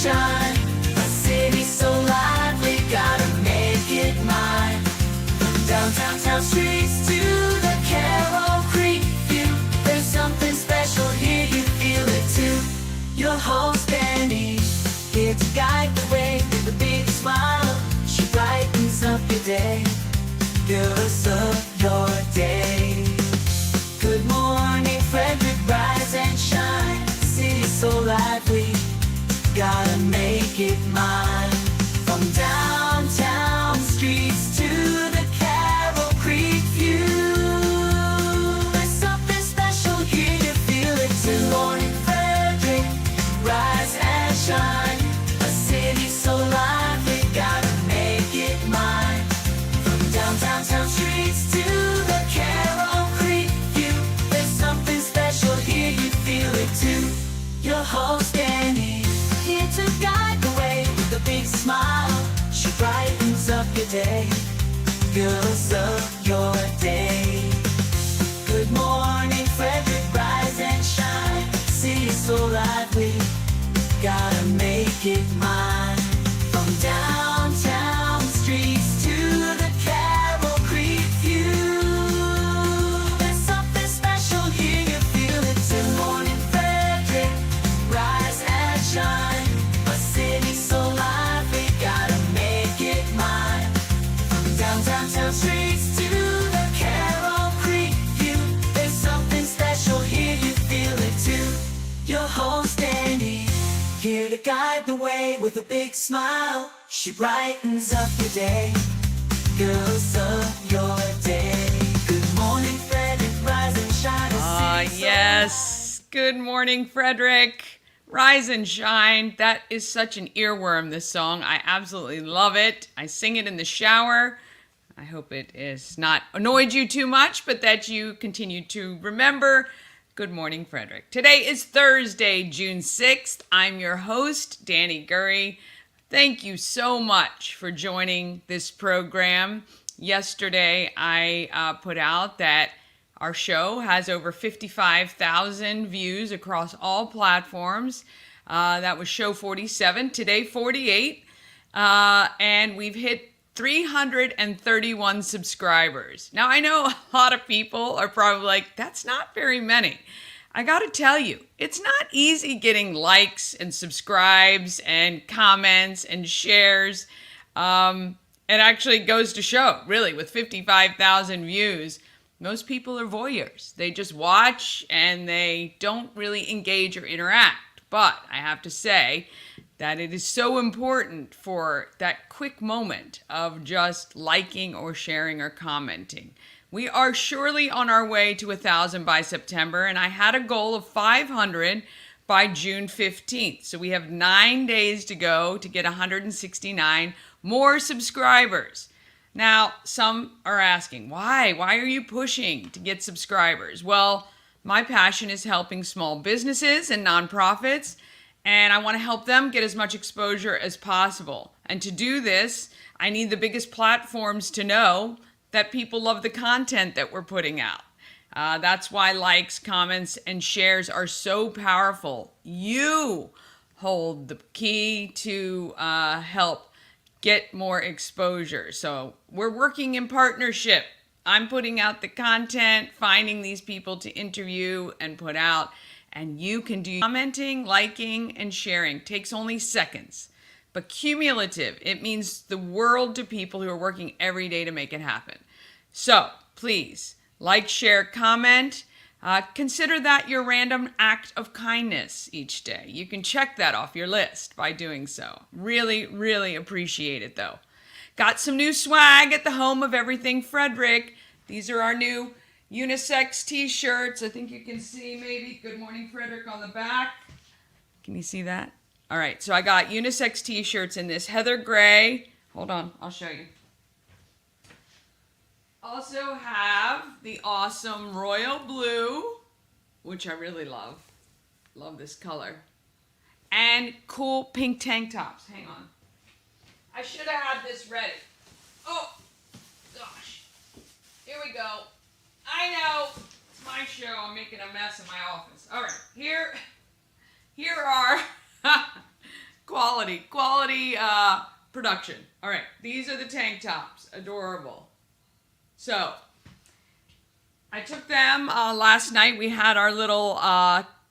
shine. A city so lively, gotta make it mine. From downtown town streets to the Carroll Creek view, there's something special here, you feel it too. Your host Dani, here to guide the way with a big smile. She brightens up your day, girls of your day. Good morning, Frederick, rise and shine. City's so lively, gotta make it mine. From downtown streets to the Carroll Creek view, there's something special here, you feel it too. Good morning, Frederick, rise and shine. A city so lively, gotta make it mine. From downtown town streets to the Carroll Creek view, there's something special here, you feel it too. Your host Dani, here to guide the way with a big smile. She brightens up your day, girls of your day. Good morning, Frederick, rise and shine. City's so lively, gotta make it mine. From downtown streets to the Carroll Creek view, there's something special here, you feel it too. Good morning, Frederick, rise and shine. A city so lively, gotta make it mine. From downtown town streets to the Carroll Creek view, there's something special here, you feel it too. Your host Dani, here to guide the way with a big smile. She brightens up your day, girls of your day. Good morning, Frederick, rise and shine. Yes. Good morning, Frederick. Rise and shine. That is such an earworm, this song. I absolutely love it. I sing it in the shower. I hope it has not annoyed you too much, but that you continue to remember. Good morning, Frederick. Today is Thursday, June 6th. I'm your host, Dani Gurry. Thank you so much for joining this program. Yesterday, I put out that our show has over 55,000 views across all platforms. That was show 47, today 48. And we've hit 331 subscribers. Now, I know a lot of people are probably like, that's not very many. I gotta tell you, it's not easy getting likes and subscribes and comments and shares. It actually goes to show, really, with 55,000 views, most people are voyeurs. They just watch and they don't really engage or interact. But I have to say that it is so important for that quick moment of just liking or sharing or commenting. We are surely on our way to 1,000 by September, and I had a goal of 500 by June 15th. So we have 9 days to go to get 169 more subscribers. Now, some are asking, why? Why are you pushing to get subscribers? Well, my passion is helping small businesses and nonprofits, and I want to help them get as much exposure as possible. And to do this, I need the biggest platforms to know that people love the content that we're putting out. That's why likes, comments, and shares are so powerful. You hold the key to help get more exposure. So we're working in partnership. I'm putting out the content, finding these people to interview and put out, and you can do commenting, liking, and sharing. Takes only seconds, but cumulative. It means the world to people who are working every day to make it happen. So please like, share, comment. Consider that your random act of kindness each day. You can check that off your list by doing so. Really, really appreciate it though. Got some new swag at the home of everything Frederick. These are our new unisex t-shirts. I think you can see maybe Good Morning Frederick on the back. Can you see that? All right, so I got unisex t-shirts in this heather gray. Hold on, I'll show you. Also have the awesome royal blue, which I really love. Love this color. And cool pink tank tops. Hang on. I should have had this ready. Oh, gosh. Here we go. I know. It's my show. I'm making a mess in my office. All right. Here are quality. quality production. All right, these are the tank tops. Adorable. So, I took them last night. We had our little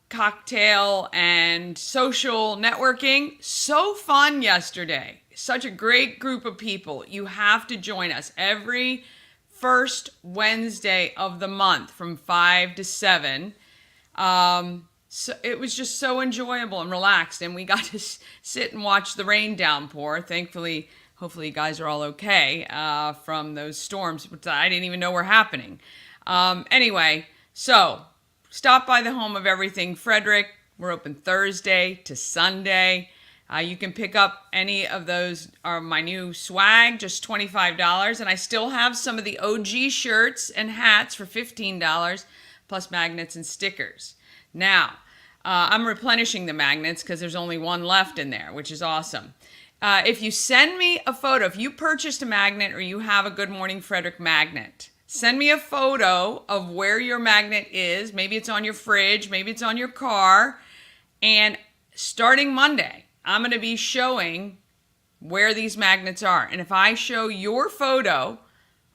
cocktail and social networking. So fun yesterday. Such a great group of people. You have to join us every first Wednesday of the month from 5 to 7. So it was just so enjoyable and relaxed, and we got to sit and watch the rain downpour. Thankfully, hopefully you guys are all okay from those storms, which I didn't even know were happening. Anyway, so stop by the home of everything Frederick. We're open Thursday to Sunday. You can pick up any of those, my new swag, just $25. And I still have some of the OG shirts and hats for $15, plus magnets and stickers. Now, I'm replenishing the magnets because there's only one left in there, which is awesome. If you send me a photo, if you purchased a magnet or you have a Good Morning Frederick magnet, send me a photo of where your magnet is. Maybe it's on your fridge, maybe it's on your car. And starting Monday, I'm going to be showing where these magnets are. And if I show your photo,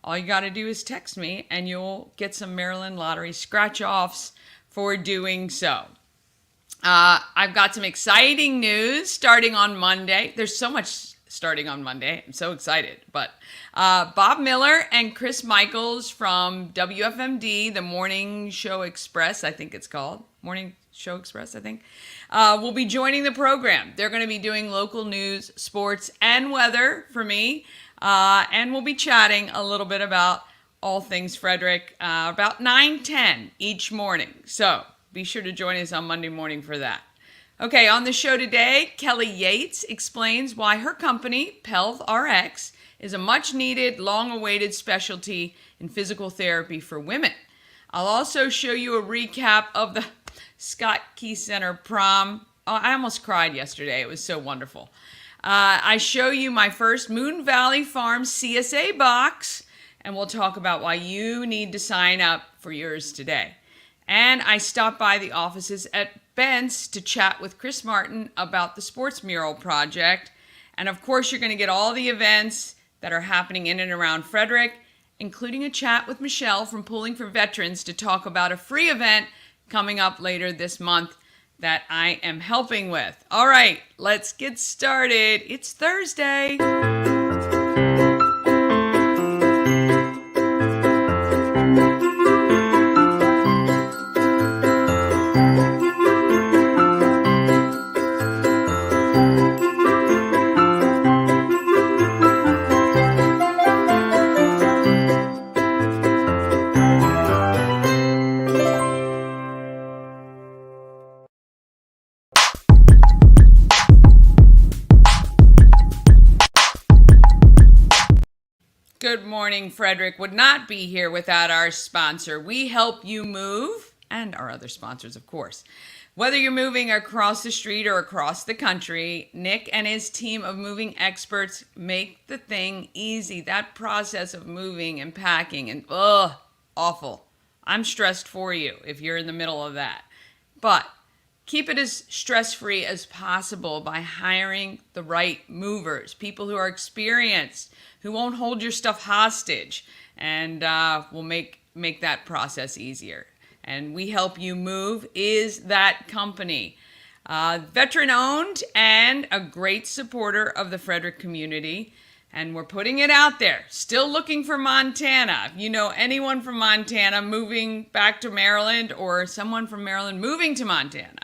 all you got to do is text me and you'll get some Maryland Lottery scratch-offs for doing so. I've got some exciting news starting on Monday. There's so much starting on Monday. I'm so excited. But Bob Miller and Chris Michaels from WFMD, the Morning Show Express, I think it's called. Morning Show Express, I think, will be joining the program. They're going to be doing local news, sports, and weather for me. And we'll be chatting a little bit about all things Frederick about 9:10 each morning. So be sure to join us on Monday morning for that. Okay, on the show today, Kelly Yates explains why her company, PelvRx, is a much-needed, long-awaited specialty in physical therapy for women. I'll also show you a recap of the Scott Key Center Prom. Oh, I almost cried yesterday. It was so wonderful. I show you my first Moon Valley Farm CSA box, and we'll talk about why you need to sign up for yours today. And I stopped by the offices at Bent's to chat with Chris Martin about the Sports Mural Project. And of course, you're going to get all the events that are happening in and around Frederick, including a chat with Michele from Pooling for Veterans to talk about a free event coming up later this month that I am helping with. All right, let's get started. It's Thursday. Good morning, Frederick would not be here without our sponsor. We help you move, and our other sponsors, of course. Whether you're moving across the street or across the country, Nick and his team of moving experts make the thing easy. That process of moving and packing and awful. I'm stressed for you if you're in the middle of that. But keep it as stress-free as possible by hiring the right movers, people who are experienced, who won't hold your stuff hostage, and will make that process easier. And We Help You Move is that company. Veteran-owned and a great supporter of the Frederick community. And we're putting it out there. Still looking for Montana. If you know anyone from Montana moving back to Maryland or someone from Maryland moving to Montana,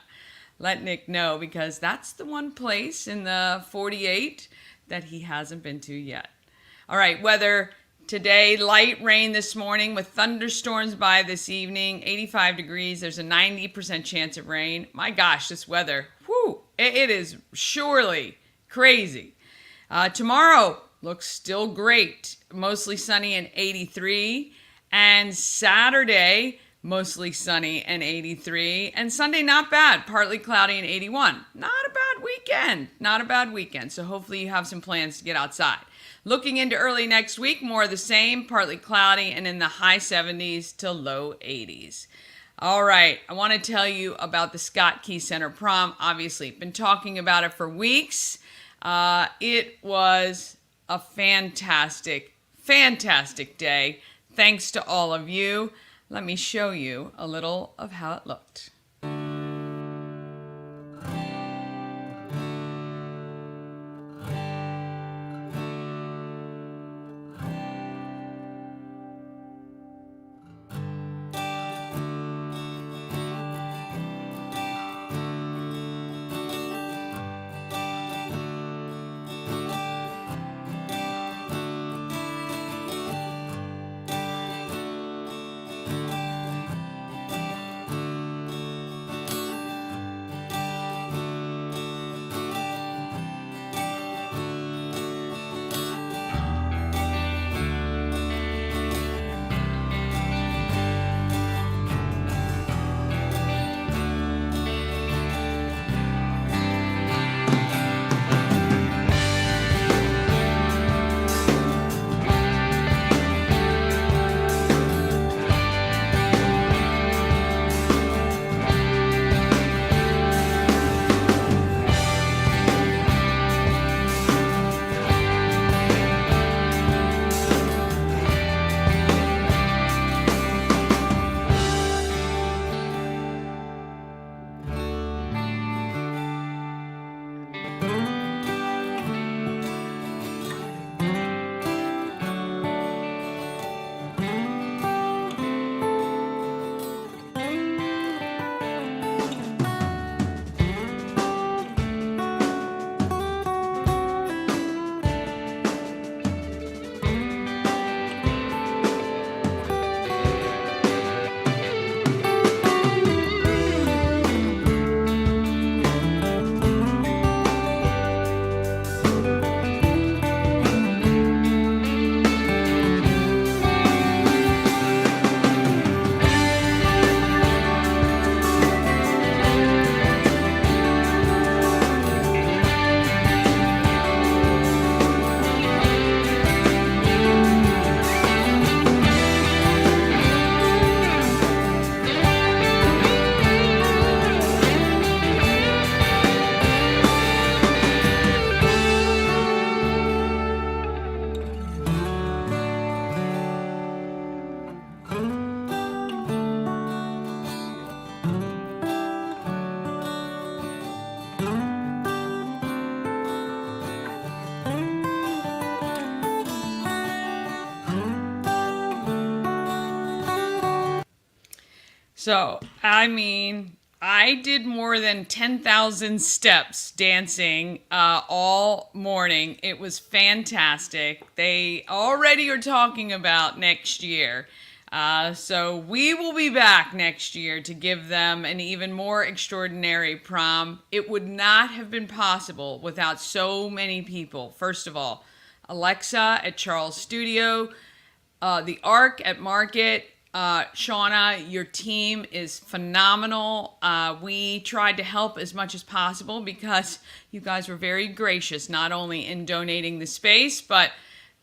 let Nick know, because that's the one place in the 48 that he hasn't been to yet. All right, weather today, light rain this morning with thunderstorms by this evening, 85 degrees. There's a 90% chance of rain. My gosh, this weather, it is surely crazy. Tomorrow looks still great, mostly sunny and 83. And Saturday, mostly sunny and 83. And Sunday, not bad, partly cloudy and 81. Not a bad weekend. So hopefully you have some plans to get outside. Looking into early next week, more of the same, partly cloudy and in the high 70s to low 80s. All right, I want to tell you about the Scott Key Center Prom. Obviously, been talking about it for weeks. It was a fantastic, fantastic day. Thanks to all of you. Let me show you a little of how it looked. So, I did more than 10,000 steps dancing all morning. It was fantastic. They already are talking about next year. So we will be back next year to give them an even more extraordinary prom. It would not have been possible without so many people. First of all, Alexa at Charles Studio, the Arc at Market. Shauna, your team is phenomenal. We tried to help as much as possible because you guys were very gracious, not only in donating the space, but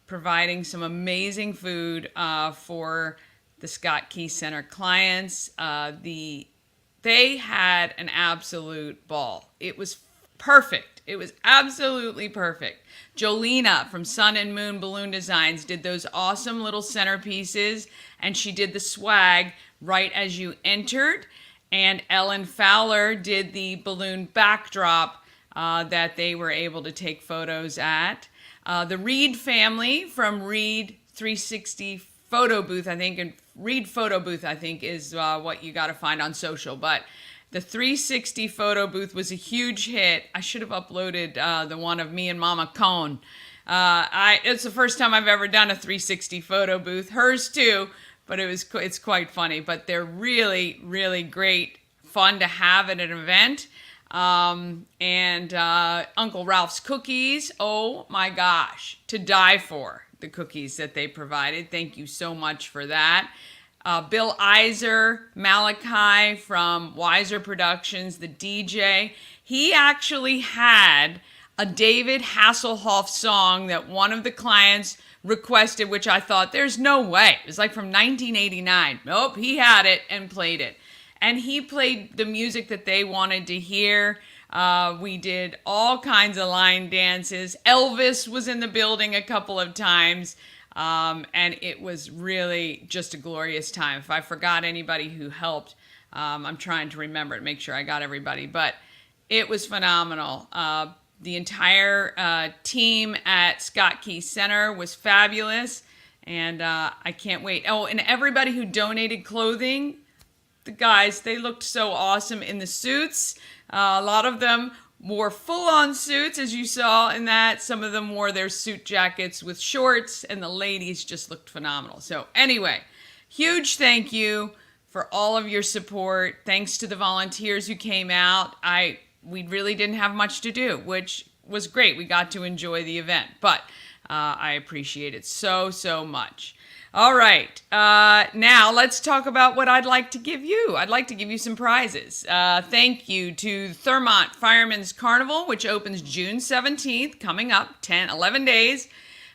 providing some amazing food for the Scott Key Center clients. They had an absolute ball. It was perfect. It was absolutely perfect. Jolena from Sun and Moon Balloon Designs did those awesome little centerpieces, and she did the swag right as you entered. And Ellen Fowler did the balloon backdrop that they were able to take photos at. The Reed family from Reed 360 Photo Booth, I think, and Reed Photo Booth, I think, is what you got to find on social. But the 360 photo booth was a huge hit. I should have uploaded the one of me and Mama Cone. It's the first time I've ever done a 360 photo booth. Hers too, but it's quite funny. But they're really, really great fun to have at an event. And Uncle Ralph's cookies, oh my gosh, to die for, the cookies that they provided. Thank you so much for that. Bill Iser, Malachi from Wiser Productions, the DJ. He actually had a David Hasselhoff song that one of the clients requested, which I thought, there's no way. It was like from 1989. Nope, he had it and played it. And he played the music that they wanted to hear. We did all kinds of line dances. Elvis was in the building a couple of times. And it was really just a glorious time. If I forgot anybody who helped, I'm trying to remember to make sure I got everybody. But it was phenomenal. The entire team at Scott Key Center was fabulous. And I can't wait. Oh, and everybody who donated clothing, the guys, they looked so awesome in the suits. A lot of them wore full-on suits, as you saw in that. Some of them wore their suit jackets with shorts, and the ladies just looked phenomenal. So anyway, huge thank you for all of your support. Thanks to the volunteers who came out. We really didn't have much to do, which was great. We got to enjoy the event, but I appreciate it so, so much. All right, now let's talk about what I'd like to give you. I'd like to give you some prizes. Thank you to Thermont Firemen's Carnival, which opens June 17th, coming up, 11 days.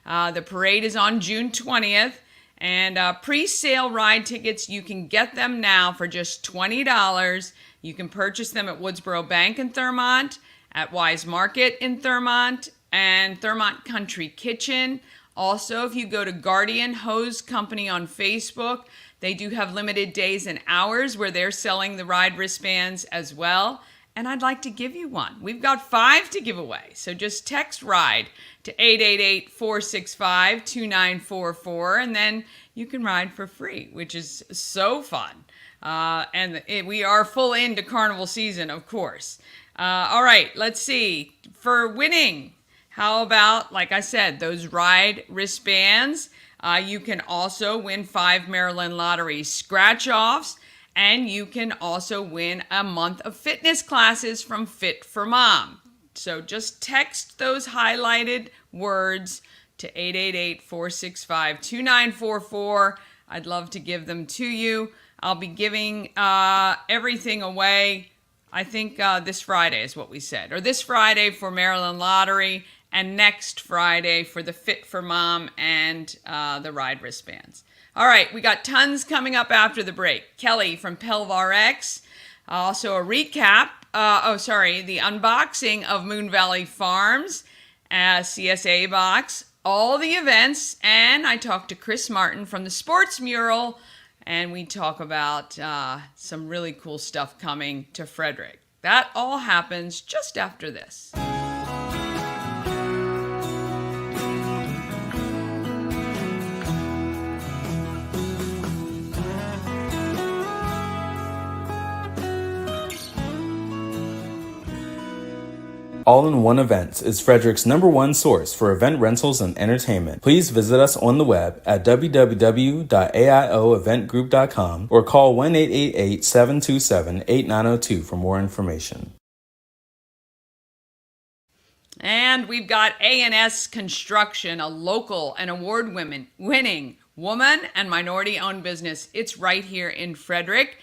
The parade is on June 20th. And pre-sale ride tickets, you can get them now for just $20. You can purchase them at Woodsboro Bank in Thermont, at Wise Market in Thermont, and Thermont Country Kitchen. Also, if you go to Guardian Hose Company on Facebook, they do have limited days and hours where they're selling the ride wristbands as well. And I'd like to give you one. We've got 5 to give away. So just text RIDE to 888-465-2944, and then you can ride for free, which is so fun. We are full into carnival season, of course. All right, let's see. For winning, how about, like I said, those ride wristbands? You can also win 5 Maryland Lottery scratch-offs, and you can also win a month of fitness classes from Fit for Mom. So just text those highlighted words to 888-465-2944. I'd love to give them to you. I'll be giving everything away, I think this Friday is what we said. Or this Friday for Maryland Lottery, and next Friday for the Fit for Mom and the ride wristbands. All right, we got tons coming up after the break. Kelly from PelvRx. Also a recap, the unboxing of Moon Valley Farms, CSA box, all the events, and I talked to Chris Martin from the Sports Mural, and we talk about some really cool stuff coming to Frederick. That all happens just after this. All-in-One Events is Frederick's #1 source for event rentals and entertainment. Please visit us on the web at www.aioeventgroup.com or call 1-888-727-8902 for more information. And we've got A&S Construction, a local and award-winning woman and minority-owned business. It's right here in Frederick.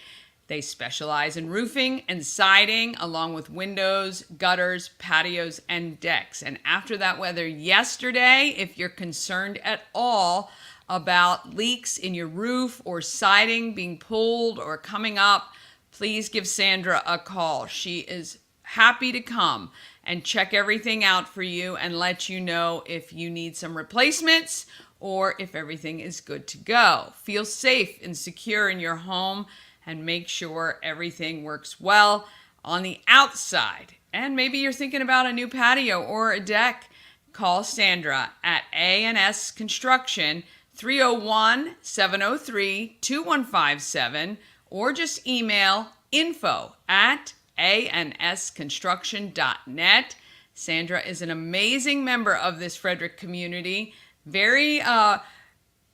They specialize in roofing and siding, along with windows, gutters, patios, and decks. And after that weather yesterday, if you're concerned at all about leaks in your roof or siding being pulled or coming up, please give Sandra a call. She is happy to come and check everything out for you and let you know if you need some replacements or if everything is good to go. Feel safe and secure in your home, and make sure everything works well on the outside. And maybe you're thinking about a new patio or a deck. Call Sandra at A&S Construction, 301-703-2157, or just email info@ansconstruction.net. Sandra is an amazing member of this Frederick community, very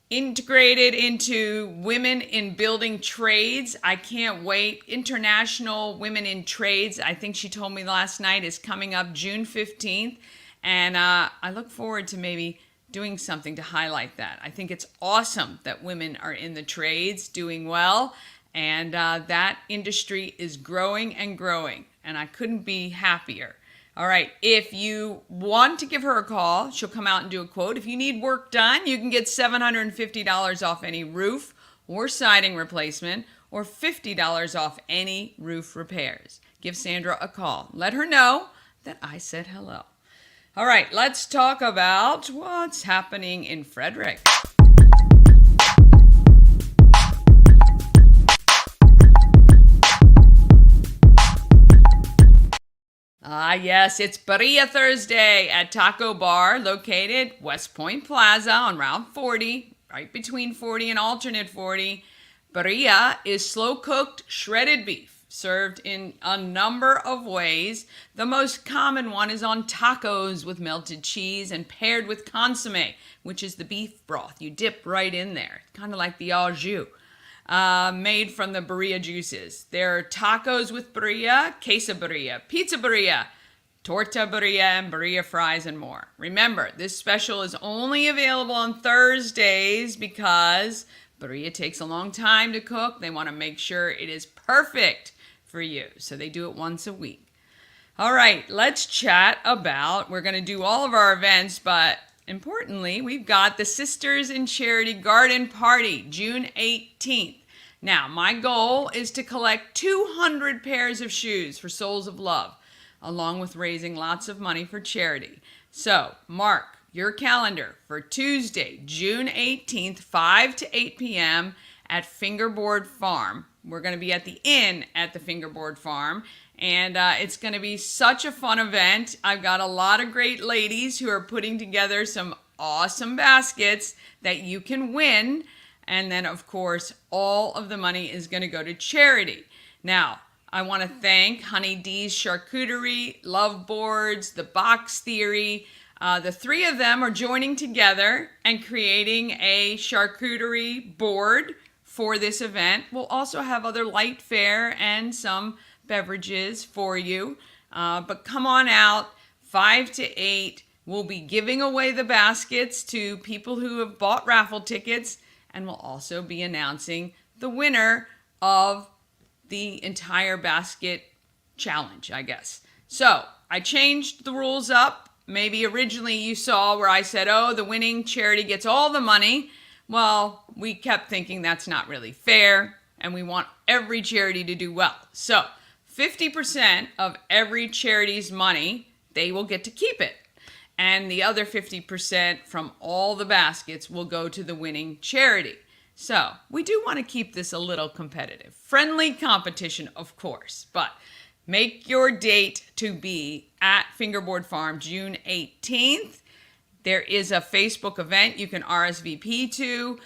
integrated into women in building trades. I can't wait. International Women in Trades, I think she told me last night, is coming up June 15th. And I look forward to maybe doing something to highlight that. I think it's awesome that women are in the trades doing well. And that industry is growing and growing. And I couldn't be happier. All right, if you want to give her a call, she'll come out and do a quote. If you need work done, you can get $750 off any roof or siding replacement, or $50 off any roof repairs. give Sandra a call. Let her know that I said hello. All right, let's talk about what's happening in Frederick. Yes, it's Birria Thursday at Taco Bar located West Point Plaza on Route 40, right between 40 and alternate 40. Birria is slow-cooked shredded beef served in a number of ways. The most common one is on tacos with melted cheese and paired with consomme, which is the beef broth. You dip right in there, kind of like the au jus. Made from the birria juices. There are tacos with birria, queso birria, pizza birria, torta birria, and birria fries and more. Remember, this special is only available on Thursdays because birria takes a long time to cook. They want to make sure it is perfect for you, so they do it once a week. All right, let's chat about, we're going to do all of our events, but importantly, we've got the Sisters in Charity Garden Party, June 18th. Now, my goal is to collect 200 pairs of shoes for Souls of Love, along with raising lots of money for charity. So, mark your calendar for Tuesday, June 18th, 5 to 8 p.m. at Fingerboard Farm. We're going to be at the inn at the Fingerboard Farm, and it's going to be such a fun event. I've got a lot of great ladies who are putting together some awesome baskets that you can win. And then, of course, all of the money is going to go to charity. Now, I want to thank Honey D's Charcuterie, Love Boards, The Box Theory. The three of them are joining together and creating a charcuterie board for this event. We'll also have other light fare and some beverages for you. But come on out, 5 to 8. We'll be giving away the baskets to people who have bought raffle tickets, and we'll also be announcing the winner of the entire basket challenge, I guess. So I changed the rules up. Maybe originally you saw where I said, oh, the winning charity gets all the money. Well, we kept thinking that's not really fair, and we want every charity to do well. So 50% of every charity's money, they will get to keep it. And the other 50% from all the baskets will go to the winning charity. So we do want to keep this a little competitive. Friendly competition, of course, but make your date to be at Fingerboard Farm June 18th. There is a Facebook event you can RSVP to.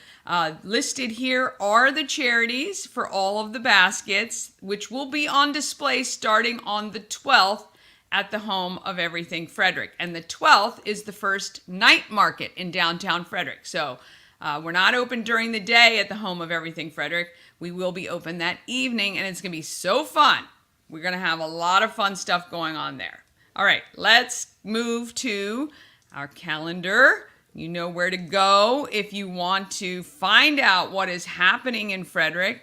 Listed here are the charities for all of the baskets, which will be on display starting on the 12th at the Home of Everything Frederick. And the 12th is the first night market in downtown Frederick. So we're not open during the day at the Home of Everything Frederick. We will be open that evening, and it's going to be so fun. We're going to have a lot of fun stuff going on there. All right, let's move to our calendar. You know where to go if you want to find out what is happening in Frederick.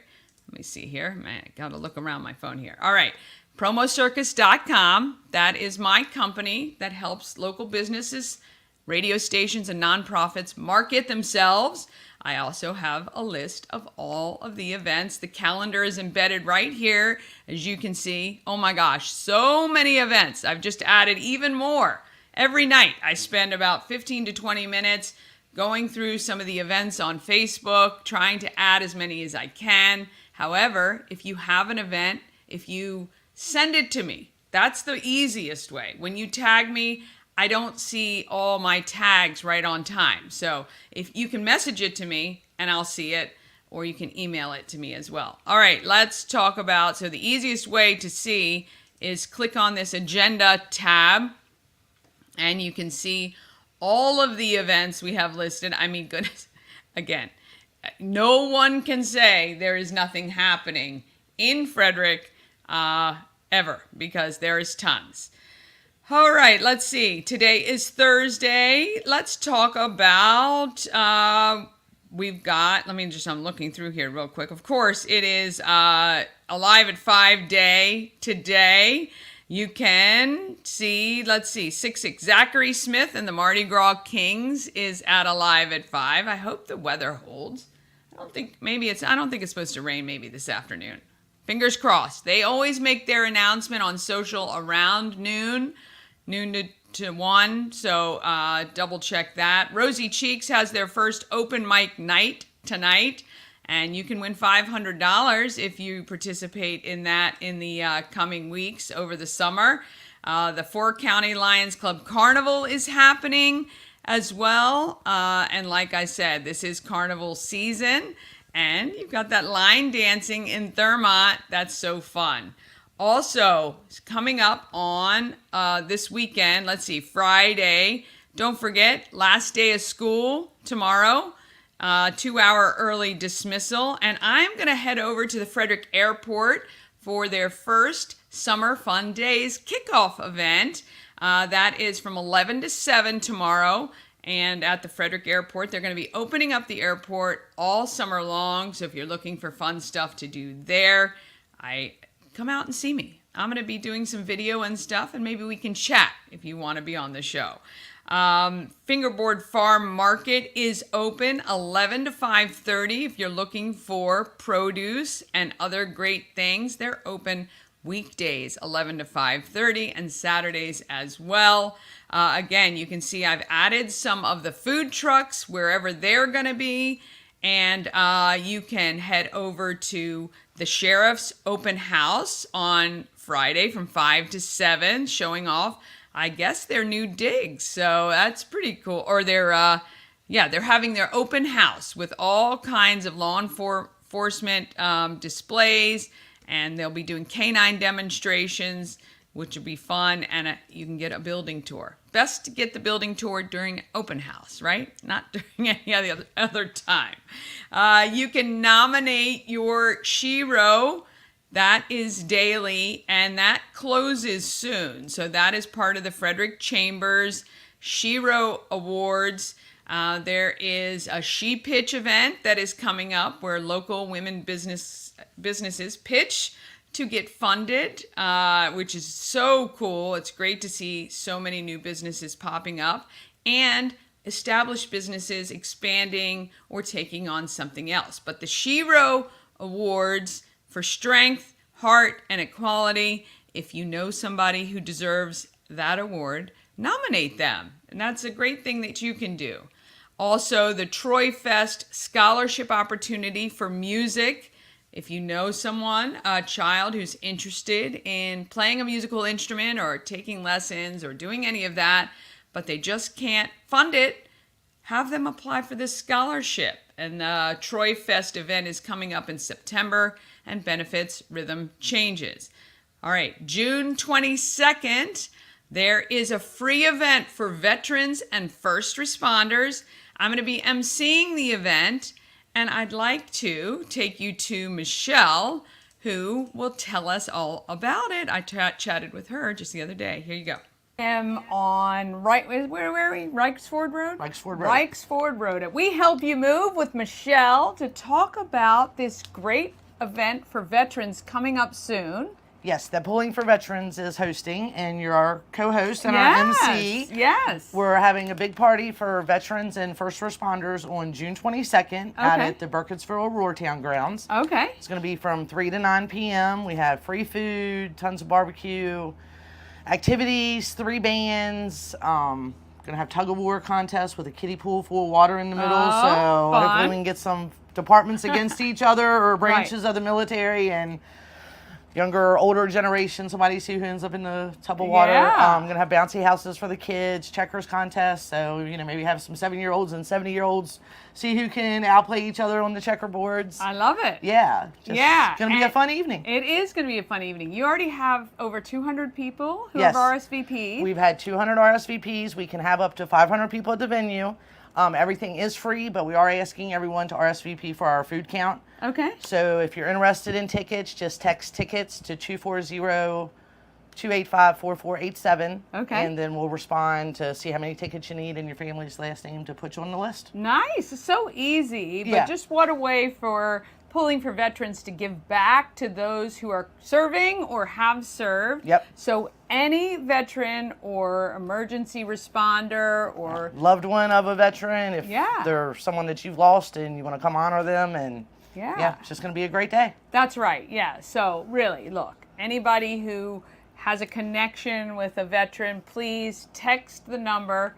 Let me see here. Man, I got to look around my phone here. All right. Promocircus.com. That is my company that helps local businesses, radio stations, and nonprofits market themselves. I also have a list of all of the events. The calendar is embedded right here, as you can see. Oh my gosh, so many events. I've just added even more. Every night I spend about 15 to 20 minutes going through some of the events on Facebook, trying to add as many as I can. However, if you have an event, if you send it to me, that's the easiest way. When you tag me, I don't see all my tags right on time. So if you can message it to me and I'll see it, or you can email it to me as well. All right, let's talk about, so the easiest way to see is click on this agenda tab, and you can see all of the events we have listed. I mean, goodness, again, no one can say there is nothing happening in Frederick ever, because there is tons. All right, let's see. Today is Thursday. Let's talk about, we've got, I'm looking through here real quick. Of course, it is Alive at 5 day today. You can see, let's see, 6-6. Zachary Smith and the Mardi Gras Kings is at Alive at 5. I hope the weather holds. I don't think it's supposed to rain maybe this afternoon. Fingers crossed. They always make their announcement on social around noon to 1, so double check that. Rosy Cheeks has their first open mic night tonight, and you can win $500 if you participate in that in the coming weeks over the summer. The 4-County Lions Club Carnival is happening as well, and like I said, this is carnival season, and you've got that line dancing in Thurmont. That's so fun. Also, coming up on this weekend, let's see, Friday, don't forget, last day of school tomorrow, 2-hour early dismissal, and I'm going to head over to the Frederick Airport for their first Summer Fun Days kickoff event. That is from 11 to 7 tomorrow, and at the Frederick Airport, they're going to be opening up the airport all summer long, so if you're looking for fun stuff to do there, come out and see me. I'm going to be doing some video and stuff, and maybe we can chat if you want to be on the show. Fingerboard Farm Market is open 11 to 5:30 if you're looking for produce and other great things. They're open weekdays 11 to 5:30 and Saturdays as well. Again, you can see I've added some of the food trucks wherever they're going to be, and you can head over to the Sheriff's Open House on Friday from 5 to 7, showing off, I guess, their new digs. So that's pretty cool. Or they're having their open house with all kinds of law enforcement displays, and they'll be doing canine demonstrations, which will be fun, and you can get a building tour. Best to get the building tour during open house, right? Not during any other time. You can nominate your Shiro. That is daily, and that closes soon. So that is part of the Frederick Chambers Shiro Awards. There is a She Pitch event that is coming up where local women businesses pitch to get funded, which is so cool. It's great to see so many new businesses popping up and established businesses expanding or taking on something else. But the Shiro Awards for strength, heart, and equality, if you know somebody who deserves that award, nominate them. And that's a great thing that you can do. Also, the Troy Fest scholarship opportunity for music. If you know someone, a child who's interested in playing a musical instrument or taking lessons or doing any of that, but they just can't fund it, have them apply for this scholarship. And the Troy Fest event is coming up in September and benefits Rhythm Changes. All right, June 22nd, there is a free event for veterans and first responders. I'm going to be emceeing the event, and I'd like to take you to Michele, who will tell us all about it. I chatted with her just the other day. Here you go. I'm on where are we? Rikesford Road? Rikesford Road. Rikesford Road. We Help You Move with Michele to talk about this great event for veterans coming up soon. Yes, that Pulling for Veterans is hosting, and you're our co-host and our MC. Yes. We're having a big party for veterans and first responders on June 22nd out at the Burkittsville Roartown grounds. Okay. It's going to be from 3 to 9 p.m. We have free food, tons of barbecue, activities, 3 bands. Going to have tug of war contest with a kiddie pool full of water in the middle. So fun. hopefully we can get some departments against each other or branches of the military and younger, older generation, somebody see who ends up in the tub of water. Yeah. I'm going to have bouncy houses for the kids, checkers contest. So, maybe have some 7-year-olds and 70-year-olds see who can outplay each other on the checkerboards. I love it. Yeah. Yeah. Going to be a fun evening. It is going to be a fun evening. You already have over 200 people who Yes. have RSVP'd. We've had 200 RSVPs. We can have up to 500 people at the venue. Everything is free, but we are asking everyone to RSVP for our food count. Okay. So if you're interested in tickets, just text tickets to 240-285-4487. Okay. And then we'll respond to see how many tickets you need and your family's last name to put you on the list. Nice. It's so easy, but Yeah. just what a way for Pulling for Veterans to give back to those who are serving or have served. Yep. So any veteran or emergency responder or Loved one of a veteran, if Yeah. they're someone that you've lost and you want to come honor them and yeah, it's just going to be a great day. That's right. Yeah. So really, look, anybody who has a connection with a veteran, please text the number.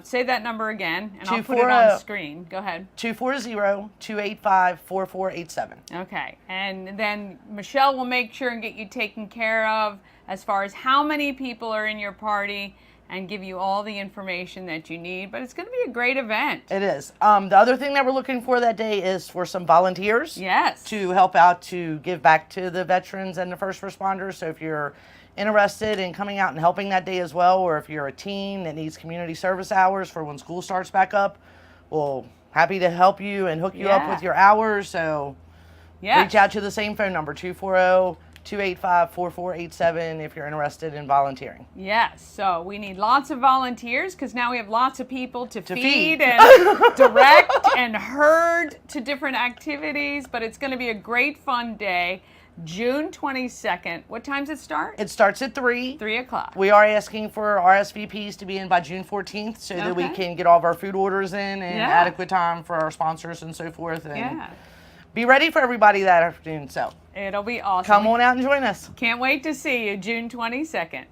Say that number again, and I'll put it on the screen. Go ahead. 240-285-4487. Okay. And then Michele will make sure and get you taken care of as far as how many people are in your party and give you all the information that you need. But it's going to be a great event. It is. The other thing that we're looking for that day is for some volunteers. Yes. To help out, to give back to the veterans and the first responders. So if you're interested in coming out and helping that day as well, or if you're a teen that needs community service hours for when school starts back up, we're happy to help you and hook you up with your hours. So reach out to the same phone number, 240-285-4487, if you're interested in volunteering. Yes, so we need lots of volunteers because now we have lots of people to feed and direct and herd to different activities, but it's going to be a great fun day. June 22nd. What time does it start? It starts at 3. 3 o'clock. We are asking for RSVPs to be in by June 14th so that we can get all of our food orders in adequate time for our sponsors and so forth. And be ready for everybody that afternoon. So it'll be awesome. Come on out and join us. Can't wait to see you June 22nd.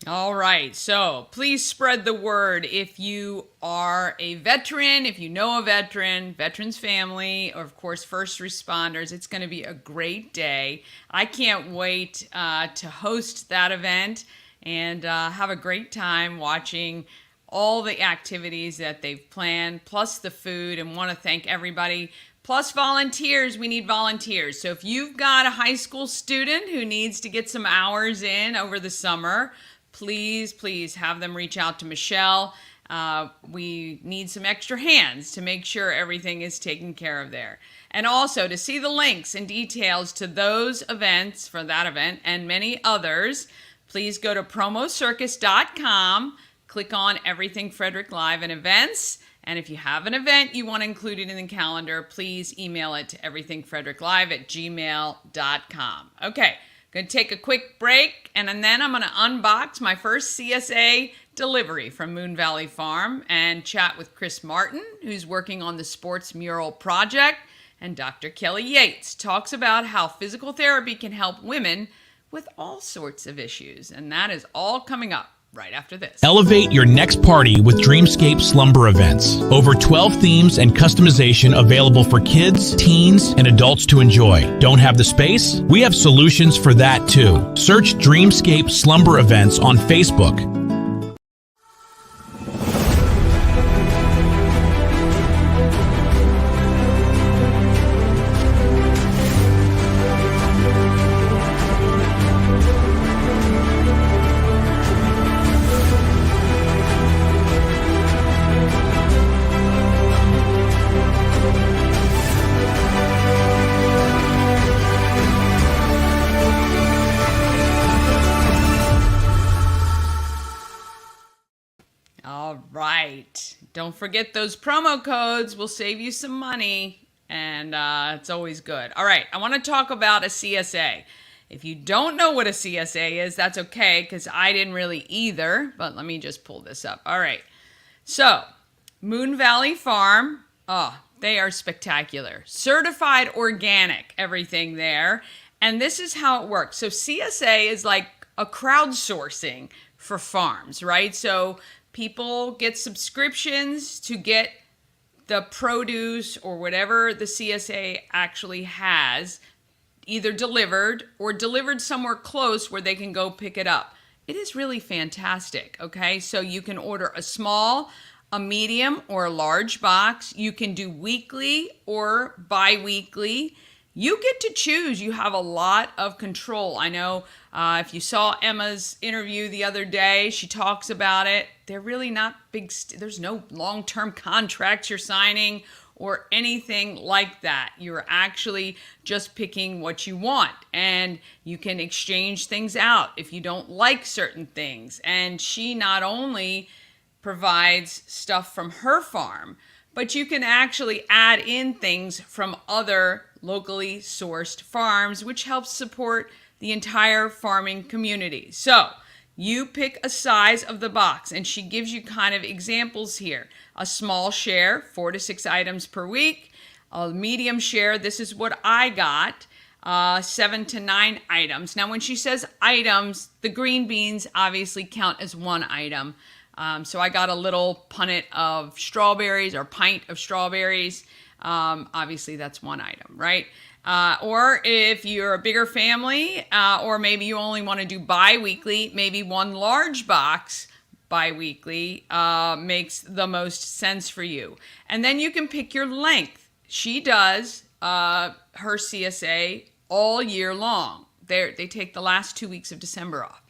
All right, so please spread the word if you are a veteran, if you know a veteran, veterans family, or of course first responders. It's going to be a great day. I can't wait to host that event and have a great time watching all the activities that they've planned, plus the food, and want to thank everybody. Plus volunteers, we need volunteers. So if you've got a high school student who needs to get some hours in over the summer, please have them reach out to Michele. We need some extra hands to make sure everything is taken care of there. And also to see the links and details to those events, for that event and many others, please go to promocircus.com, click on Everything Frederick Live and Events. And if you have an event you want included in the calendar, please email it to everythingfredericklive@gmail.com. Okay. Going to take a quick break, and then I'm going to unbox my first CSA delivery from Moon Valley Farm and chat with Chris Martin, who's working on the Sports Mural Project, and Dr. Kelly Yates talks about how physical therapy can help women with all sorts of issues. And that is all coming up right after this. Elevate your next party with Dreamscape Slumber Events. Over 12 themes and customization available for kids, teens, and adults to enjoy. Don't have the space? We have solutions for that too. Search Dreamscape Slumber Events on Facebook. Don't forget those promo codes will save you some money, and it's always good. All right, I want to talk about a CSA. If you don't know what a CSA is, that's okay, because I didn't really either, but let me just pull this up. All right, so Moon Valley Farm, they are spectacular. Certified organic, everything there, and this is how it works. So CSA is like a crowdsourcing for farms, right? So people get subscriptions to get the produce or whatever the CSA actually has either delivered or delivered somewhere close where they can go pick it up. It is really fantastic, okay? So you can order a small, a medium, or a large box. You can do weekly or bi-weekly. You get to choose. You have a lot of control. I know if you saw Emma's interview the other day, she talks about it. They're really not big. There's no long-term contracts you're signing or anything like that. You're actually just picking what you want, and you can exchange things out if you don't like certain things. And she not only provides stuff from her farm, but you can actually add in things from other locally sourced farms, which helps support the entire farming community. So you pick a size of the box, and she gives you kind of examples here. A small share, 4 to 6 items per week. A medium share, this is what I got, 7 to 9 items. Now, when she says items, the green beans obviously count as one item. So I got a little punnet of strawberries or pint of strawberries. Obviously, that's one item, right? Or if you're a bigger family, or maybe you only want to do bi-weekly, maybe one large box bi-weekly makes the most sense for you. And then you can pick your length. She does her CSA all year long. They take the last 2 weeks of December off,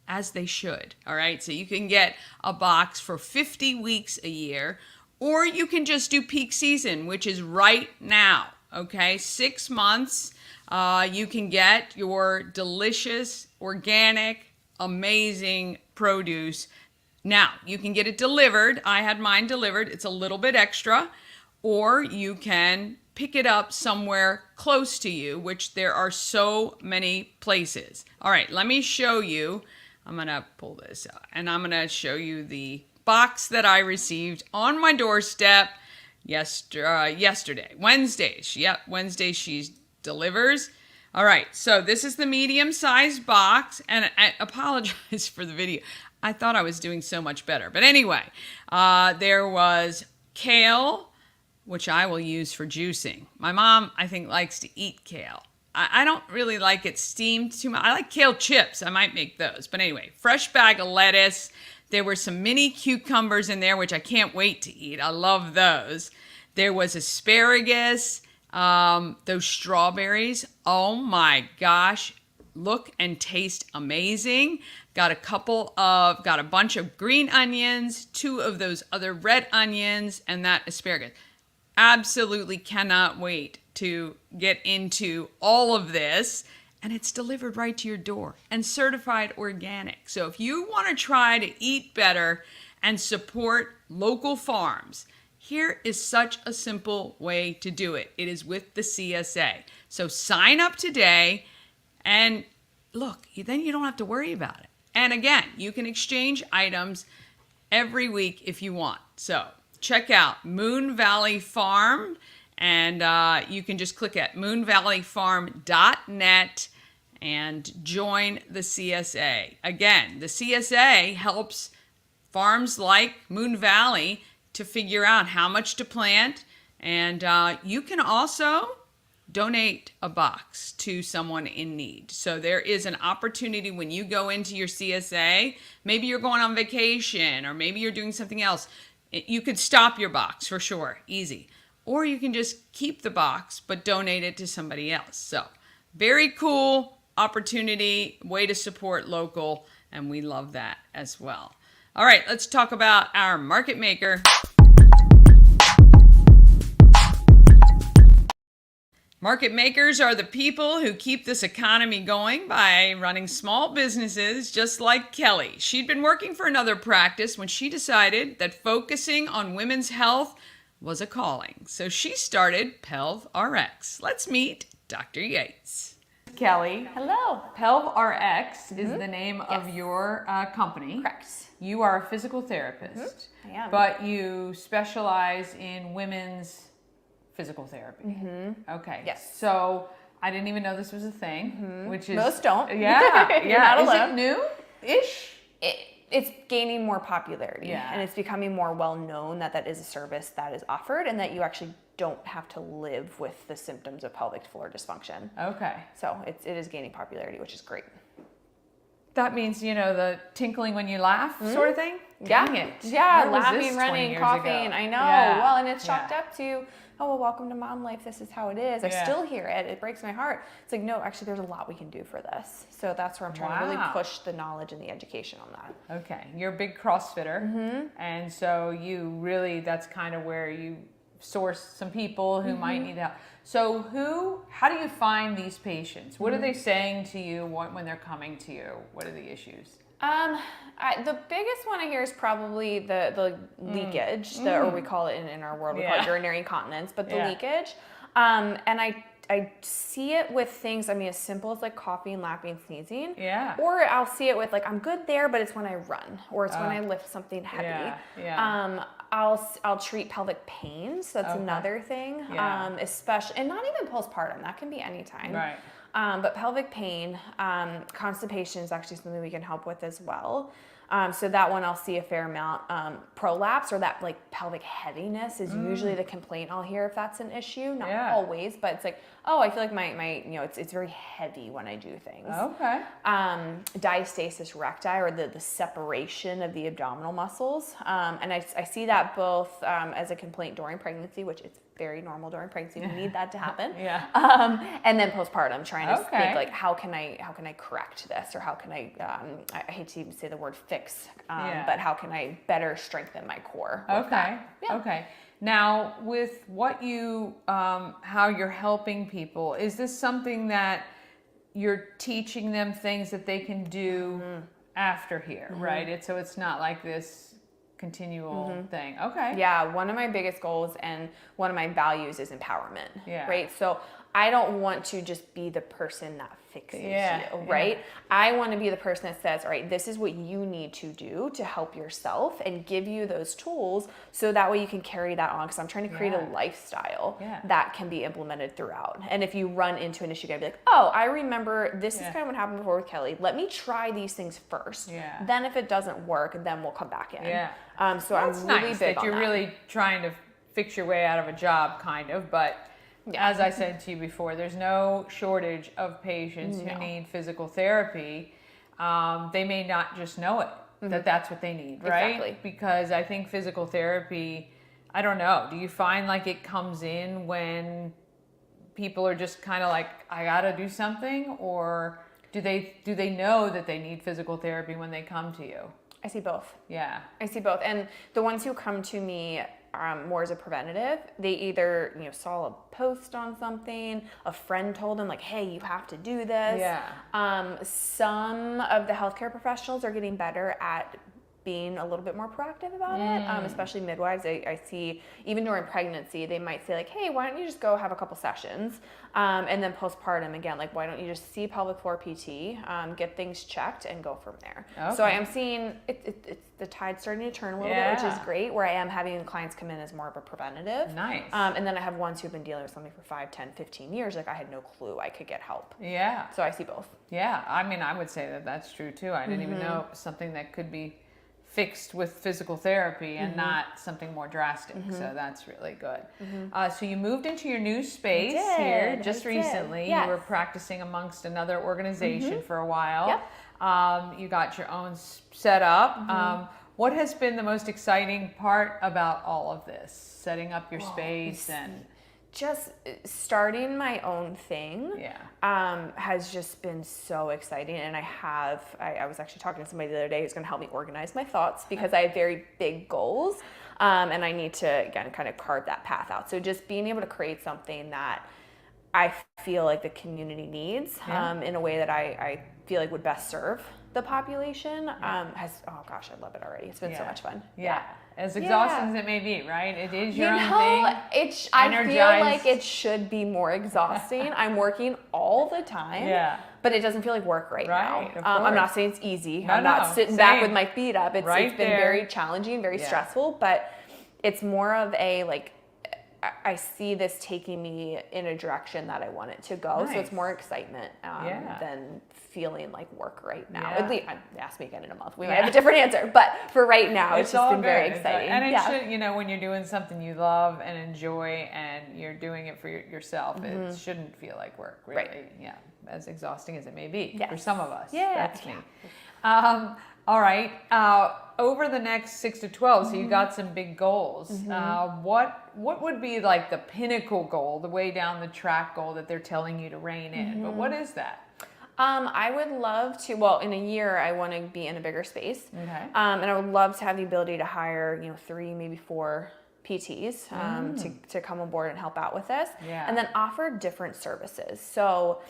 as they should, all right? So you can get a box for 50 weeks a year, or you can just do peak season, which is right now, okay? 6 months, you can get your delicious, organic, amazing produce. Now, you can get it delivered. I had mine delivered. It's a little bit extra. Or you can pick it up somewhere close to you, which there are so many places. All right, let me show you. I'm going to pull this out, and I'm going to show you the box that I received on my doorstep yesterday. Wednesday. Yep, Wednesday she delivers. All right, so this is the medium-sized box, and I apologize for the video. I thought I was doing so much better. But anyway, there was kale, which I will use for juicing. My mom, I think, likes to eat kale. I don't really like it steamed too much. I like kale chips. I might make those. But anyway, fresh bag of lettuce. There were some mini cucumbers in there, which I can't wait to eat. I love those. There was asparagus, those strawberries. Oh my gosh, look and taste amazing. Got a bunch of green onions, 2 of those other red onions, and that asparagus. Absolutely cannot wait to get into all of this. And it's delivered right to your door and certified organic. So if you want to try to eat better and support local farms, here is such a simple way to do it. It is with the CSA. So sign up today, and look, then you don't have to worry about it. And again, you can exchange items every week if you want. So check out Moon Valley Farm, and you can just click at moonvalleyfarm.net and join the CSA. Again, the CSA helps farms like Moon Valley to figure out how much to plant, and you can also donate a box to someone in need. So there is an opportunity when you go into your CSA, maybe you're going on vacation or maybe you're doing something else. You could stop your box for sure, easy. Or you can just keep the box but donate it to somebody else. So very cool opportunity, way to support local, and we love that as well. All right, let's talk about our market maker. Market makers are the people who keep this economy going by running small businesses just like Kelly. She'd been working for another practice when she decided that focusing on women's health was a calling. So she started PelvRx. Let's meet Dr. Yates. Kelly. Hello. PelvRx is the name of your company. Correct. You are a physical therapist. I am. But you specialize in women's physical therapy. Okay. Yes. So I didn't even know this was a thing, which is Most don't. Yeah. You're not Is alone. it new-ish? It's gaining more popularity, Yeah. and it's becoming more well known that is a service that is offered, and that you actually don't have to live with the symptoms of pelvic floor dysfunction. Okay. So it is gaining popularity, which is great. That means, the tinkling when you laugh sort of thing? Yeah. Dang it. Yeah, Where was this laughing, 20 running, years coughing. ago? I know. Yeah. Well, and it's chalked Yeah. up to, oh, well, welcome to mom life. This is how it is. I Yeah. still hear it. It breaks my heart. It's like, no, actually, there's a lot we can do for this. So that's where I'm trying to really Wow. push the knowledge and the education on that. Okay. You're a big CrossFitter. And so you really, that's kind of where you source some people who might need help. So how do you find these patients? What are they saying to you when they're coming to you? What are the issues? The biggest one I hear is probably the leakage, or we call it in our world, we call it urinary incontinence, but the leakage. And I see it with things, as simple as like coughing, laughing, sneezing. Yeah. Or I'll see it with like, I'm good there, but it's when I run, or it's when I lift something heavy. Yeah. I'll treat pelvic pain, so that's another thing. Yeah. Especially, and not even postpartum. That can be anytime. Right. But pelvic pain, constipation is actually something we can help with as well. So that one I'll see a fair amount. Prolapse or that like pelvic heaviness is usually the complaint I'll hear if that's an issue. Not always, but it's like, oh, I feel like my it's very heavy when I do things. Okay. Diastasis recti, or the separation of the abdominal muscles. And I see that both as a complaint during pregnancy, which is very normal during pregnancy. We need that to happen. Yeah. And then postpartum, trying to Okay. think like, how can I correct this, or how can I hate to even say the word fix, but how can I better strengthen my core? With that? Yeah. Okay. Now, with what you, how you're helping people, is this something that you're teaching them things that they can do after here, right? So it's not like this continual thing. Okay. Yeah, one of my biggest goals and one of my values is empowerment. Yeah. Right. So I don't want to just be the person that fixes you, right? Yeah. I want to be the person that says, all right, this is what you need to do to help yourself, and give you those tools so that way you can carry that on. Because I'm trying to create a lifestyle that can be implemented throughout. And if you run into an issue, you're gonna be like, oh, I remember this is kind of what happened before with Kelly. Let me try these things first. Yeah. Then if it doesn't work, then we'll come back in. Yeah. So That's I'm really nice big that on you're that. really trying to fix your way out of a job, kind of, but as I said to you before, there's no shortage of patients who need physical therapy. They may not just know it, that that's what they need, right? Exactly. Because I think physical therapy, I don't know, do you find like it comes in when people are just kind of like, I gotta do something, or do they know that they need physical therapy when they come to you? I see both. Yeah. I see both. And the ones who come to me more as a preventative, they either saw a post on something, a friend told them like, hey, you have to do this. Yeah. Some of the healthcare professionals are getting better at being a little bit more proactive about it, especially midwives. I see even during pregnancy, they might say like, hey, why don't you just go have a couple sessions? And then postpartum, again, like, why don't you just see pelvic floor PT, get things checked, and go from there. Okay. So I am seeing it's the tide starting to turn a little bit, which is great, where I am having clients come in as more of a preventative. Nice. And then I have ones who've been dealing with something for 5, 10, 15 years. Like, I had no clue I could get help. Yeah. So I see both. Yeah. I mean, I would say that that's true too. I didn't even know it was something that could be fixed with physical therapy and not something more drastic. So that's really good. So you moved into your new space here just recently. Yes. You were practicing amongst another organization for a while. Yep. You got your own setup. What has been the most exciting part about all of this? Setting up your space and just starting my own thing has just been so exciting. And I was actually talking to somebody the other day who's going to help me organize my thoughts, because I have very big goals, and I need to, again, kind of carve that path out. So just being able to create something that I feel like the community needs in a way that I feel like would best serve the population oh gosh, I love it already. It's been so much fun. As exhausting as it may be, right? It is your own thing. I feel like it should be more exhausting. I'm working all the time, but it doesn't feel like work right now. I'm not saying it's easy. I'm not sitting back with my feet up. It's been very challenging, very stressful, but it's more of a like, I see this taking me in a direction that I want it to go. So it's more excitement than feeling like work right now. At least, ask me again in a month. We might have a different answer. But for right now, it's just been very exciting. And it should, when you're doing something you love and enjoy and you're doing it for yourself, it shouldn't feel like work, really. Right. Yeah, as exhausting as it may be for some of us. That's me. All right. Over the next 6 to 12, so you got some big goals. What would be like the pinnacle goal, the way down the track goal that they're telling you to rein in? But what is that? I would love to, in a year, I want to be in a bigger space. Okay. And I would love to have the ability to hire, 3, maybe 4 PTs to come on board and help out with this. And then offer different services. So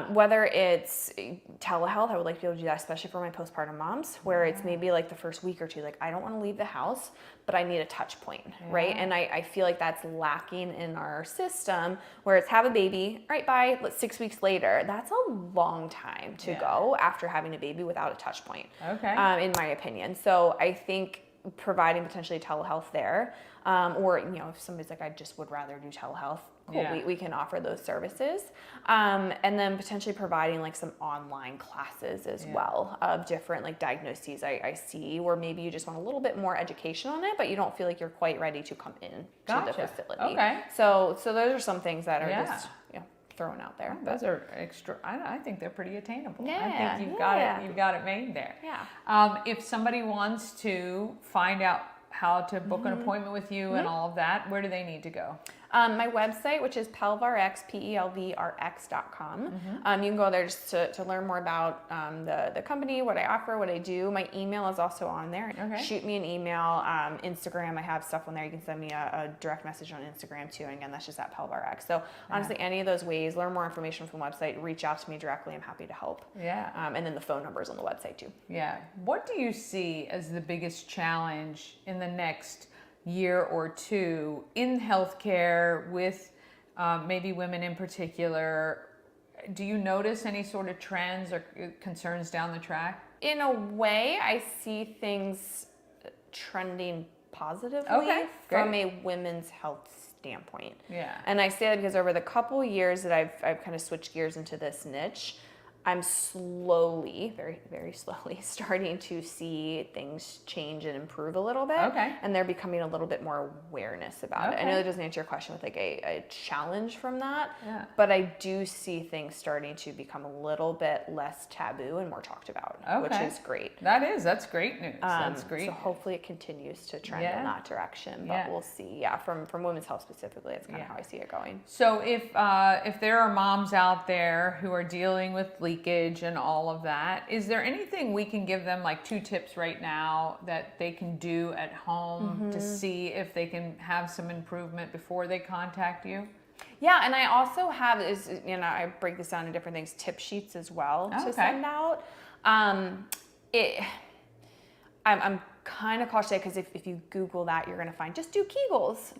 whether it's telehealth, I would like to be able to do that, especially for my postpartum moms, where it's maybe like the first week or two, like, I don't want to leave the house, but I need a touch point, right? And I feel like that's lacking in our system, where it's have a baby, right, bye, 6 weeks later. That's a long time to go after having a baby without a touch point, in my opinion. So I think providing potentially telehealth there. Or, if somebody's like, I just would rather do telehealth, cool, we can offer those services. And then potentially providing like some online classes as well of different like diagnoses I see, where maybe you just want a little bit more education on it, but you don't feel like you're quite ready to come in to the facility. Okay. So those are some things that are just thrown out there. Those are extra. I think they're pretty attainable. Yeah, I think you've got it made there. Yeah. If somebody wants to find out how to book an appointment with you and all of that, where do they need to go? My website, which is PelvRx, PelvRx.com. You can go there just to learn more about the company, what I offer, what I do. My email is also on there. Okay. Shoot me an email. Instagram, I have stuff on there. You can send me a direct message on Instagram too. And again, that's just at PelvRx. So honestly, any of those ways, learn more information from the website, reach out to me directly. I'm happy to help. Yeah. And then the phone number is on the website too. Yeah. What do you see as the biggest challenge in the next year or two in healthcare with maybe women in particular? Do you notice any sort of trends or concerns down the track? In a way, I see things trending positively from a women's health standpoint. Yeah. And I say that because over the couple years that I've kind of switched gears into this niche, I'm slowly, very, very slowly starting to see things change and improve a little bit. Okay. And they're becoming a little bit more awareness about it. I know that doesn't answer your question with like a challenge from that, but I do see things starting to become a little bit less taboo and more talked about, which is great. That's great news. That's great. So hopefully it continues to trend in that direction, but we'll see. Yeah, from women's health specifically, it's kind of how I see it going. So if there are moms out there who are dealing with leakage and all of that, is there anything we can give them, like 2 tips right now that they can do at home to see if they can have some improvement before they contact you? Yeah, and I also have I break this down into different things, tip sheets as well to send out. I'm kind of cautious because if you Google that, you're going to find just do Kegels.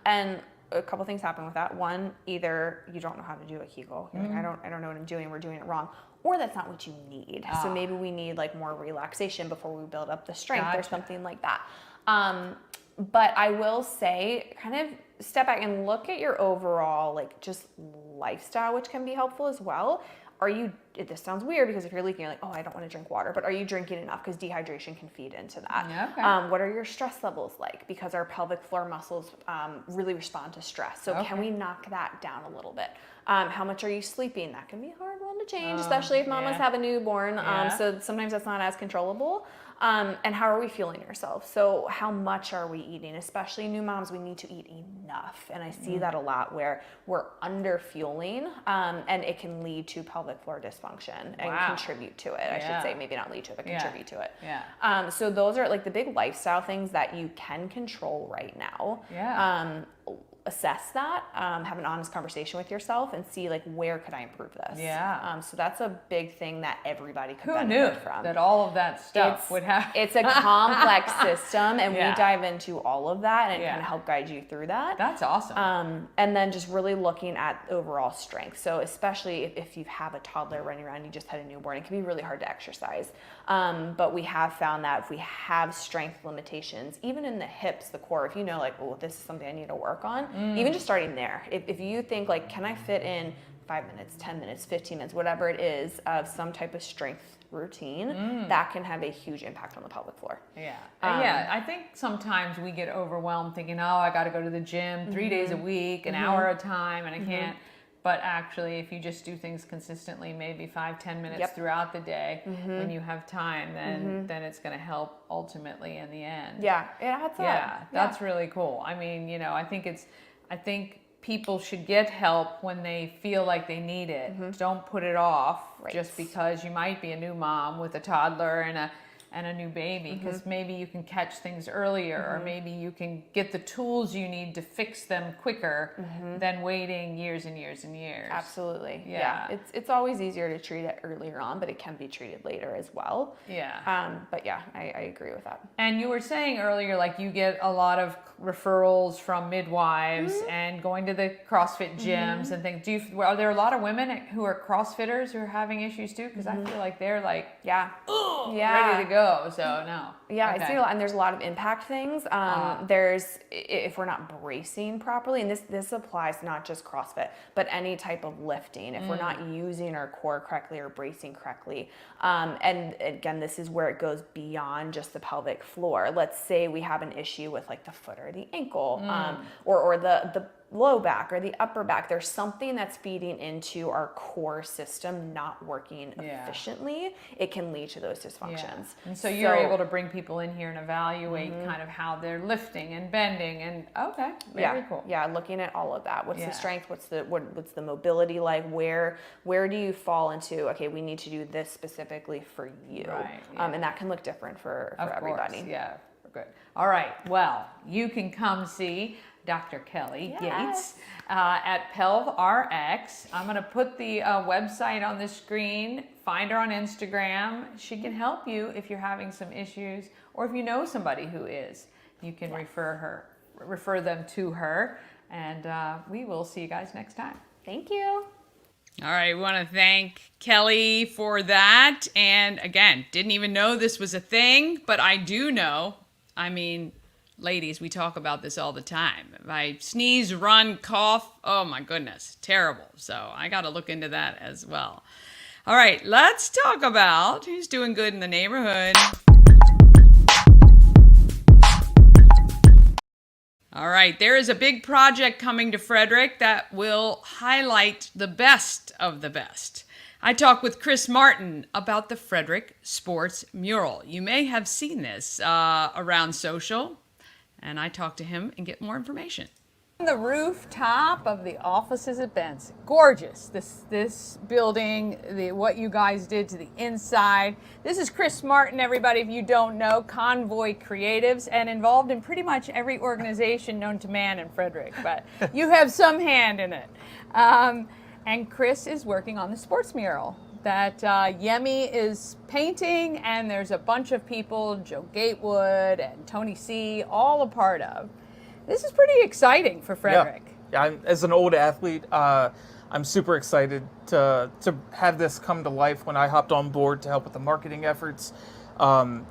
And a couple things happen with that. One, either you don't know how to do a Kegel. You're like, I don't know what I'm doing. We're doing it wrong. Or that's not what you need. So maybe we need like more relaxation before we build up the strength or something like that. But I will say, kind of step back and look at your overall like just lifestyle, which can be helpful as well. This sounds weird because if you're leaking, you're like, oh, I don't want to drink water, but are you drinking enough? Because dehydration can feed into that. What are your stress levels like? Because our pelvic floor muscles really respond to stress. So can we knock that down a little bit? How much are you sleeping? That can be a hard one to change, especially if mamas have a newborn. So sometimes that's not as controllable. And how are we fueling ourselves? So how much are we eating? Especially new moms, we need to eat enough. And I see that a lot where we're under fueling and it can lead to pelvic floor dysfunction and contribute to it. I should say, maybe not lead to it, but contribute to it. So those are like the big lifestyle things that you can control right now. Assess that, have an honest conversation with yourself and see like, where could I improve this? So that's a big thing that everybody could benefit from. That all of that stuff would have. It's a complex system and we dive into all of that and kind of help guide you through that. That's awesome. And then just really looking at overall strength. So especially if you have a toddler running around, you just had a newborn, it can be really hard to exercise. But we have found that if we have strength limitations, even in the hips, the core, if you know like, oh, this is something I need to work on, even just starting there. If you think like, can I fit in 5 minutes, 10 minutes, 15 minutes, whatever it is of some type of strength routine, that can have a huge impact on the pelvic floor. I think sometimes we get overwhelmed thinking, oh, I got to go to the gym 3 days a week, an hour at a time, and I can't. But actually, if you just do things consistently, maybe 5-10 minutes throughout the day, when you have time, then it's going to help ultimately in the end. It adds up. That's really cool. I mean, I think people should get help when they feel like they need it. Don't put it off just because you might be a new mom with a toddler and a new baby, because maybe you can catch things earlier, or maybe you can get the tools you need to fix them quicker than waiting years and years and years. Absolutely. It's always easier to treat it earlier on, but it can be treated later as well. But I agree with that. And you were saying earlier, like you get a lot of referrals from midwives and going to the CrossFit gyms and things. Are there a lot of women who are CrossFitters who are having issues too? Because I feel like they're like, ready to go. go, so no. Yeah, Okay. I see a lot, and there's a lot of impact things. There's, if we're not bracing properly, and this applies not just CrossFit, but any type of lifting. If we're not using our core correctly or bracing correctly, and again, this is where it goes beyond just the pelvic floor. Let's say we have an issue with like the foot or the ankle, or the low back or the upper back. There's something that's feeding into our core system not working efficiently. It can lead to those dysfunctions. And so you're able to bring people in here and evaluate kind of how they're lifting and bending and very cool. Yeah, looking at all of that. What's the strength? What's the mobility like? Where do you fall into? Okay, we need to do this specifically for you, Right, and that can look different for everybody. Course, yeah, good. All right. Well, you can come see Dr. Kelly Yates at PelvRx. I'm going to put the website on the screen. Find her on Instagram. She can help you if you're having some issues, or if you know somebody who is. You can refer them to her, and we will see you guys next time. Thank you. All right, we want to thank Kelly for that. And again, didn't even know this was a thing, but I do know. I mean, ladies, we talk about this all the time. If I sneeze, run, cough, oh my goodness, terrible. So I got to look into that as well. All right, let's talk about who's doing good in the neighborhood. All right, there is a big project coming to Frederick that will highlight the best of the best. I talked with Chris Martin about the Frederick Sports Mural. You may have seen this around social, and I talked to him and get more information. The rooftop of the offices at Ben's. Gorgeous. This building, what you guys did to the inside. This is Chris Martin, everybody, if you don't know, Convoy Creatives, and involved in pretty much every organization known to man in Frederick, but you have some hand in it. And Chris is working on the sports mural that Yemi is painting, and there's a bunch of people, Joe Gatewood and Tony C., all a part of. This is pretty exciting for Frederick. Yeah, as an old athlete, I'm super excited to have this come to life when I hopped on board to help with the marketing efforts. I'm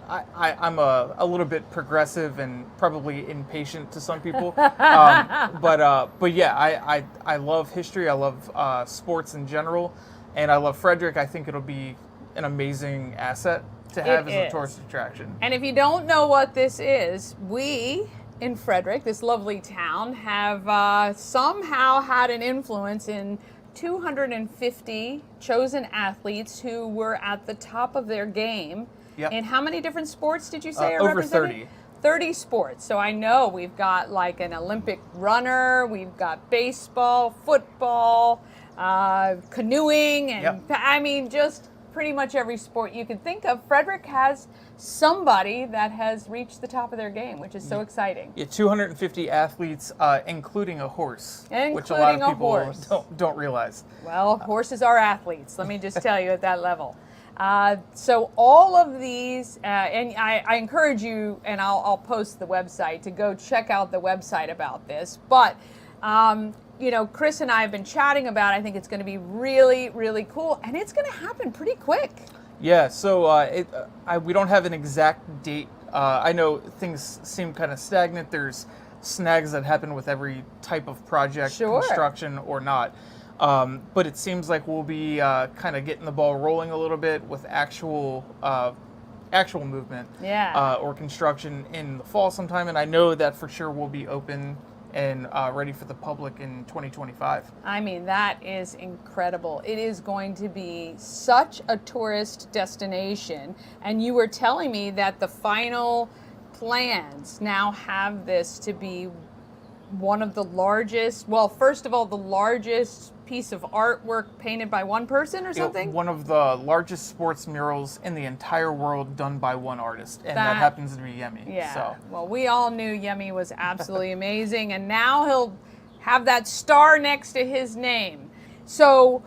a little bit progressive and probably impatient to some people, but yeah, I love history. I love sports in general, and I love Frederick. I think it'll be an amazing asset to have as a tourist attraction. And if you don't know what this is, we in Frederick, this lovely town, have somehow had an influence in 250 chosen athletes who were at the top of their game. Yep. In how many different sports did you say are over represented? 30 sports. So I know we've got like an Olympic runner, we've got baseball, football, canoeing, and I mean, just pretty much every sport you can think of. Frederick has somebody that has reached the top of their game, which is so exciting. Yeah, 250 athletes, including a horse, which a Including lot a of people horse. don't realize. Well, horses are athletes, let me just tell you at that level. So all of these, and I encourage you, and I'll post the website, to go check out the website about this. But, Chris and I have been chatting about it. I think it's going to be really, really cool, and it's going to happen pretty quick. Yeah, so we don't have an exact date. I know things seem kind of stagnant. There's snags that happen with every type of project, construction or not. But it seems like we'll be kind of getting the ball rolling a little bit with actual movement or construction in the fall sometime. And I know that for sure will be open and ready for the public in 2025. I mean, that is incredible. It is going to be such a tourist destination. And you were telling me that the final plans now have this to be one of the largest, well, first of all, the largest piece of artwork painted by one person or something? One of the largest sports murals in the entire world done by one artist, and that happens to be Yemi. Yeah, so. Well, we all knew Yemi was absolutely amazing, and now he'll have that star next to his name. So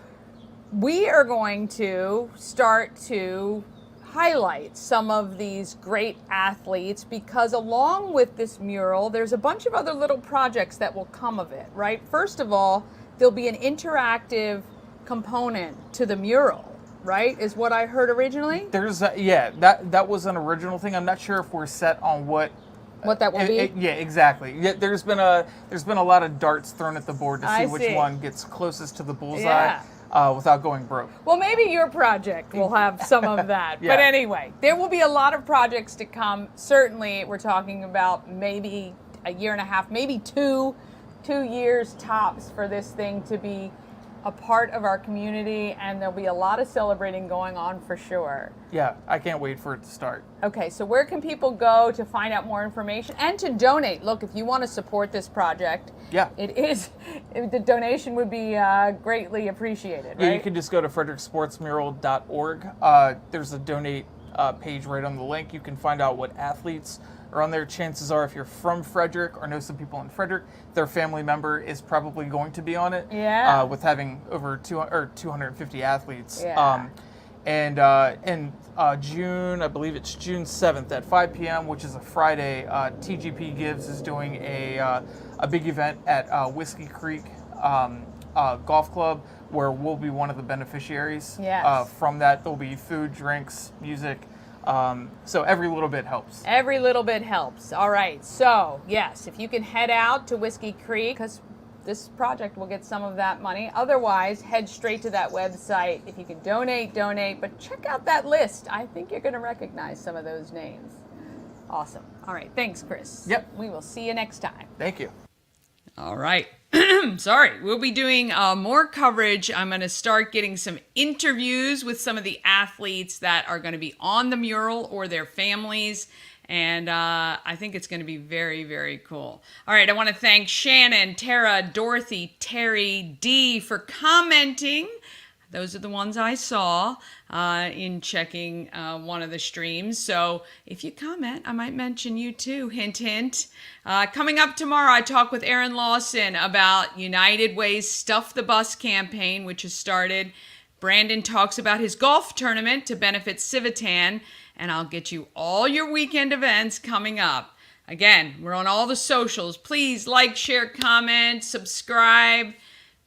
we are going to start to highlight some of these great athletes, because along with this mural, there's a bunch of other little projects that will come of it, right? First of all, there'll be an interactive component to the mural. right? Is what I heard originally. There's that was an original thing. I'm not sure if we're set on what that will be. Yeah, exactly. Yeah, there's been a lot of darts thrown at the board to see I which see. one gets closest to the bullseye. Yeah. Without going broke. Well, maybe your project will have some of that. Yeah. But anyway, there will be a lot of projects to come. Certainly, we're talking about maybe a year and a half, maybe 2 years tops for this thing to be a part of our community, and there'll be a lot of celebrating going on for sure. Yeah, I can't wait for it to start. Okay, so where can people go to find out more information and to donate? Look, if you want to support this project, the donation would be greatly appreciated, right? Yeah, you can just go to fredericksportsmural.org. There's a donate page right on the link. You can find out what athletes are on there. Chances are, if you're from Frederick or know some people in Frederick, their family member is probably going to be on it. Yeah. With having over 250 athletes. Yeah. And in June, I believe it's June 7th at 5 p.m., which is a Friday, TGP Gives is doing a big event at Whiskey Creek Golf Club, where we'll be one of the beneficiaries. Yes. From that, there'll be food, drinks, music. So every little bit helps. Every little bit helps. All right. So, yes, if you can head out to Whiskey Creek, because this project will get some of that money. Otherwise, head straight to that website. If you can donate, but check out that list. I think you're going to recognize some of those names. Awesome. All right. Thanks, Chris. Yep. We will see you next time. Thank you. All right. Sorry. We'll be doing more coverage. I'm going to start getting some interviews with some of the athletes that are going to be on the mural or their families. And I think it's going to be very, very cool. All right. I want to thank Shannon, Tara, Dorothy, Terry, Dee for commenting. Those are the ones I saw in checking one of the streams. So if you comment, I might mention you too. Hint, hint. Coming up tomorrow, I talk with Aaron Lawson about United Way's Stuff the Bus campaign, which has started. Brandon talks about his golf tournament to benefit Civitan. And I'll get you all your weekend events coming up. Again, we're on all the socials. Please like, share, comment, subscribe.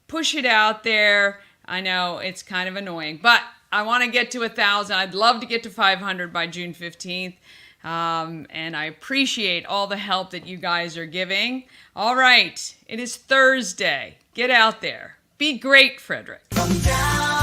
Push it out there. I know it's kind of annoying, but I want to get to 1,000. I'd love to get to 500 by June 15th. And I appreciate all the help that you guys are giving. All right, it is Thursday. Get out there. Be great, Frederick. Come down.